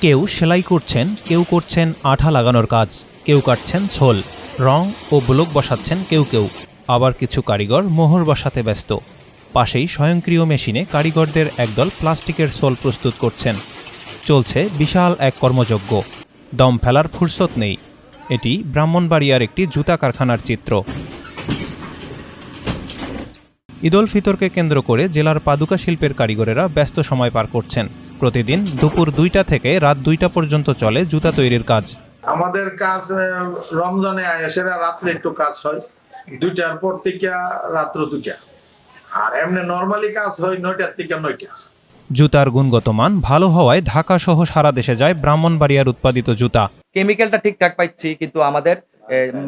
কেউ সেলাই করছেন, কেউ করছেন আঠা লাগানোর কাজ, কেউ কাটছেন ছোল, রং ও ব্লক বসাচ্ছেন কেউ কেউ, আবার কিছু কারিগর মোহর বসাতে ব্যস্ত। পাশেই স্বয়ংক্রিয় মেশিনে কারিগরদের একদল প্লাস্টিকের সোল প্রস্তুত করছেন। চলছে বিশাল এক কর্মযজ্ঞ, দম ফেলার ফুরসত নেই। এটি ব্রাহ্মণবাড়িয়ার একটি জুতা কারখানার চিত্র। ঈদ উল ফিতরকে কেন্দ্র করে জেলার পাদুকা শিল্পের কারিগরেরা ব্যস্ত সময় পার করছেন। প্রতিদিন দুপুর 2টা থেকে রাত 2টা পর্যন্ত চলে জুতা তৈরির কাজ। আমাদের কাজ রমজানে আয়েশেরা রাত্রে একটু কাজ হয় 2টার পর থেকে রাত্র 2টা, আর এমনি নরমালি কাজ হয় 9টার থেকে 9টা। জুতার গুণগত মান ভালো হওয়ায় ঢাকা সহ সারা দেশে যায় ব্রাহ্মণবাড়িয়ার উৎপাদিত জুতা। কেমিক্যালটা ঠিকঠাক পাচ্ছি, কিন্তু আমাদের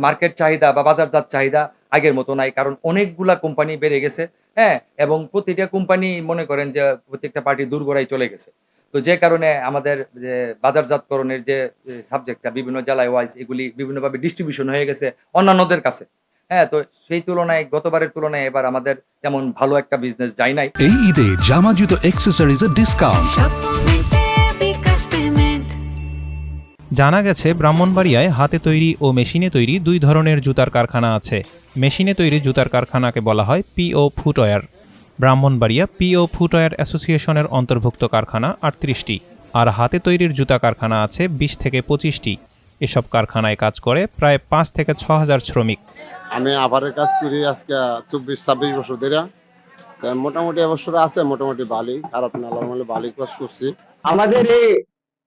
মার্কেট চাহিদা বা বাজারজাত চাহিদা আগের মতো নাই, কারণ অনেকগুলা কোম্পানি বেড়ে গেছে। হ্যাঁ, এবং প্রতিটা কোম্পানি মনে করেন যে প্রত্যেকটা পার্টি দূরগড়ায় চলে গেছে। তো যে কারণে আমাদের যে বাজারজাতকরণের যে সাবজেক্টটা বিভিন্ন জেলায় ওয়াইজ এগুলি বিভিন্নভাবে ডিস্ট্রিবিউশন হয়ে গেছে অন্যান্যদের কাছে। হ্যাঁ, তো সেই তুলনায় গতবারের তুলনায় এবার আমাদের তেমন ভালো একটা বিজনেস যায় নাই। এই ঈদে জামা জুতো অ্যাক্সেসরিজের ডিসকাউন্ট। জানা গেছে ব্রাহ্মণবাড়িয়ায় হাতে তৈরি ও মেশিনে তৈরি দুই ধরনের জুতার কারখানা আছে। মেশিনে তৈরি জুতার কারখানাকে বলা হয় পিও ফুটওয়্যার। ব্রাহ্মণবাড়িয়া পিও ফুটওয়্যার অ্যাসোসিয়েশনের অন্তর্ভুক্ত কারখানা 38টি, আর হাতে তৈরির জুতা কারখানা আছে 20 থেকে 25টি। এসব কারখানায় কাজ করে প্রায় 5 থেকে 6 হাজার শ্রমিক। আমি আবারের কাজ করি আজকে 24-26 বছর ধরে। মোটামুটি এবছর আছে মোটামুটি ভালোই, খারাপ না, নরমালি ভালোই কাজ করছি। আমাদের এই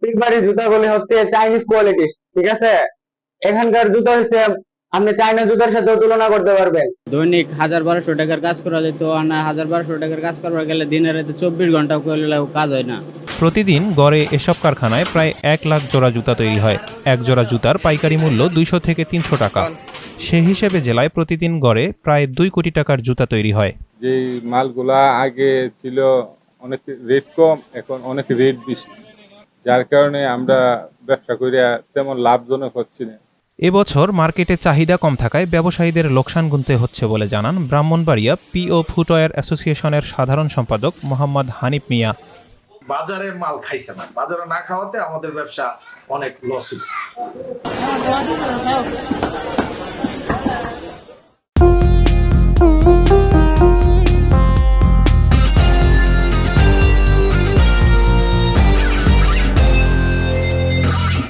পিকবাড়ির জুতাগুলি হচ্ছে চাইনিজ কোয়ালিটি, ঠিক আছে? এখানকার জুতা হচ্ছে আপনি চাইনা জুতার সাথে তুলনা করতে পারবেন। দৈনিক 1000-1200 টাকার কাজ করা যেত, আর না 1000-1200 টাকার কাজ করা গেলে দিনের রাতে 24 ঘন্টা করলেও কাজ হয় না। প্রতিদিন গড়ে এসব কারখানায় প্রায় 1 লাখ জোড়া জুতা তৈরি হয়। এক জোড়া জুতার পাইকারি মূল্য 200 থেকে 300 টাকা। সে হিসেবে জেলায় প্রতিদিন গড়ে প্রায় 2 কোটি টাকার জুতা তৈরি হয়। যে মালগুলা আগে ছিল অনেক রেট কম, এখন অনেক রেট বেশি, যার কারণে আমরা ব্যবসা করে তেমন লাভজনক হচ্ছি না। এবছর মার্কেটে চাহিদা কম থাকায় ব্যবসায়ীদের লোকসান গুনতে হচ্ছে বলে জানান ব্রাহ্মণবাড়িয়া পিও ফুটওয়্যার অ্যাসোসিয়েশনের সাধারণ সম্পাদক মোহাম্মদ হানিফ মিয়া। বাজারে মাল খাইছে না, বাজারে না খাওয়াতে আমাদের ব্যবসা অনেক লস হয়েছে।